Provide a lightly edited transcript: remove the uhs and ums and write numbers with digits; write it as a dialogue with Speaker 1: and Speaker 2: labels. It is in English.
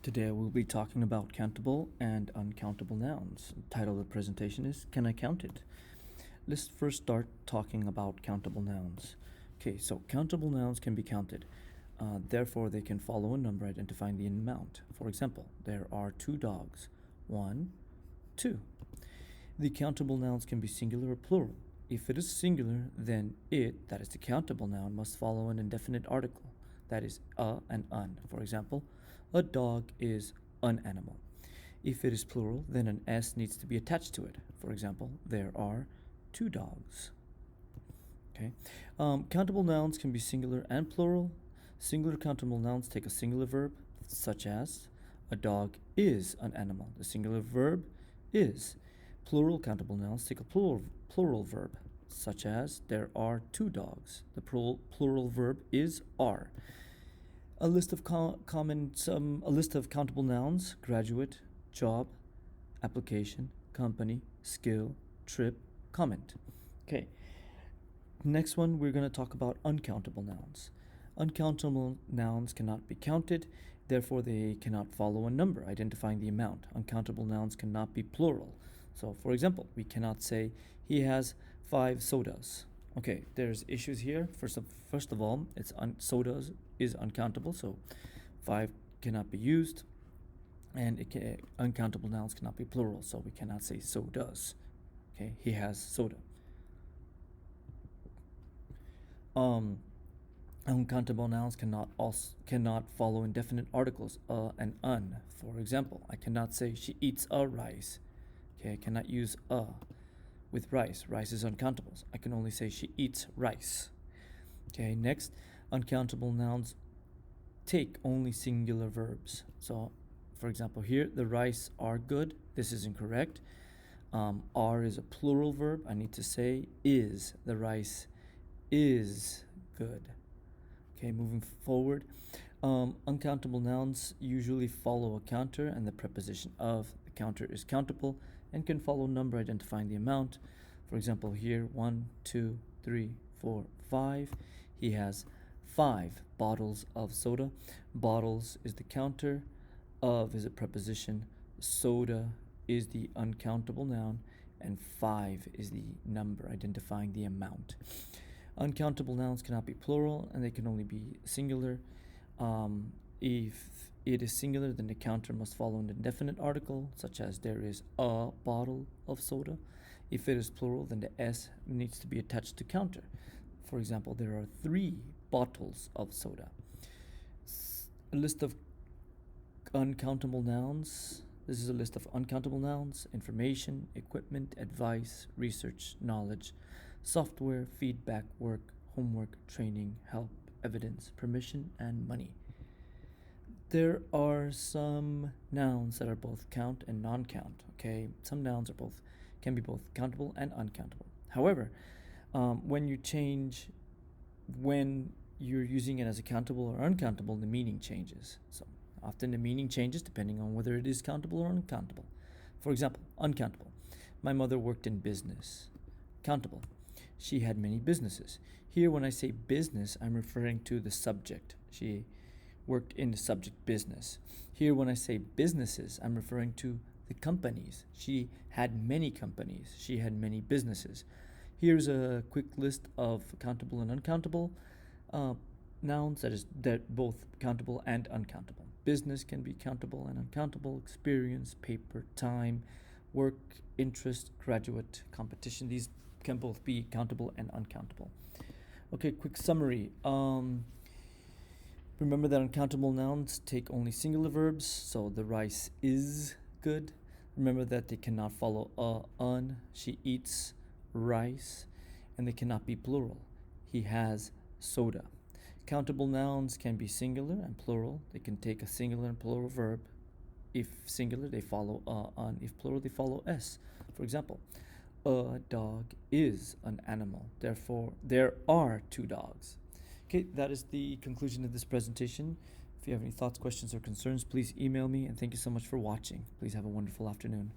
Speaker 1: Today we'll be talking about countable and uncountable nouns. The title of the presentation is Can I Count It? Let's first start talking about countable nouns. Okay, so countable nouns can be counted. Therefore, they can follow a number identifying the amount. For example, there are 2 dogs. 1, 2. The countable nouns can be singular or plural. If it is singular, then it, that is the countable noun, must follow an indefinite article, that is a and un. For example, a dog is an animal. If it is plural, then an s needs to be attached to it. For example, there are 2 dogs. Okay. Countable nouns can be singular and plural. Singular countable nouns take a singular verb, such as a dog is an animal. The singular verb is. Plural countable nouns take a plural verb, such as there are 2 dogs. The plural verb is are. A list of countable nouns: graduate, job, application, company, skill, trip, comment. Okay. Next one, we're going to talk about uncountable nouns. Uncountable nouns cannot be counted, therefore they cannot follow a number identifying the amount. Uncountable nouns cannot be plural. So, for example, we cannot say he has 5 sodas. Okay, there's issues here. First of all, sodas is uncountable, so 5 cannot be used, and uncountable nouns cannot be plural, so we cannot say sodas. Okay, he has soda. Uncountable nouns cannot follow indefinite articles and un. For example, I cannot say she eats a rice. Okay, I cannot use a with rice. Rice is uncountable. I can only say she eats rice. Okay, next, uncountable nouns take only singular verbs. So, for example, here, the rice are good. This is incorrect. Are is a plural verb. I need to say is. The rice is good. Okay, moving forward. Uncountable nouns usually follow a counter and the preposition of. The counter is countable and can follow number identifying the amount. For example, here 1, 2, 3, 4, 5. He has 5 bottles of soda. Bottles is the counter, of is a preposition, soda is the uncountable noun, and 5 is the number identifying the amount. Uncountable nouns cannot be plural and they can only be singular. If it is singular, then the counter must follow an indefinite article, such as there is a bottle of soda. If it is plural, then the s needs to be attached to counter. For example, there are 3 bottles of soda. A list of uncountable nouns. This is a list of uncountable nouns: information, equipment, advice, research, knowledge, software, feedback, work, homework, training, help, evidence, permission, and money. There are some nouns that are both count and non-count. Okay, some nouns can be both countable and uncountable. However, when you're using it as a countable or uncountable, the meaning changes. So often the meaning changes depending on whether it is countable or uncountable. For example, uncountable: my mother worked in business. Countable: she had many businesses. Here, when I say business, I'm referring to the subject. She worked in the subject business. Here, when I say businesses, I'm referring to the companies. She had many companies. She had many businesses. Here's a quick list of countable and uncountable nouns, that both countable and uncountable. Business can be countable and uncountable. Experience, paper, time, work, interest, graduate, competition. These can both be countable and uncountable. Okay, quick summary. Remember that uncountable nouns take only singular verbs, so the rice is good. Remember that they cannot follow un. She eats rice, and they cannot be plural. He has soda. Countable nouns can be singular and plural. They can take a singular and plural verb. If singular, they follow un. If plural, they follow s. For example, a dog is an animal. Therefore, there are 2 dogs. Okay, that is the conclusion of this presentation. If you have any thoughts, questions, or concerns, please email me, and thank you so much for watching. Please have a wonderful afternoon.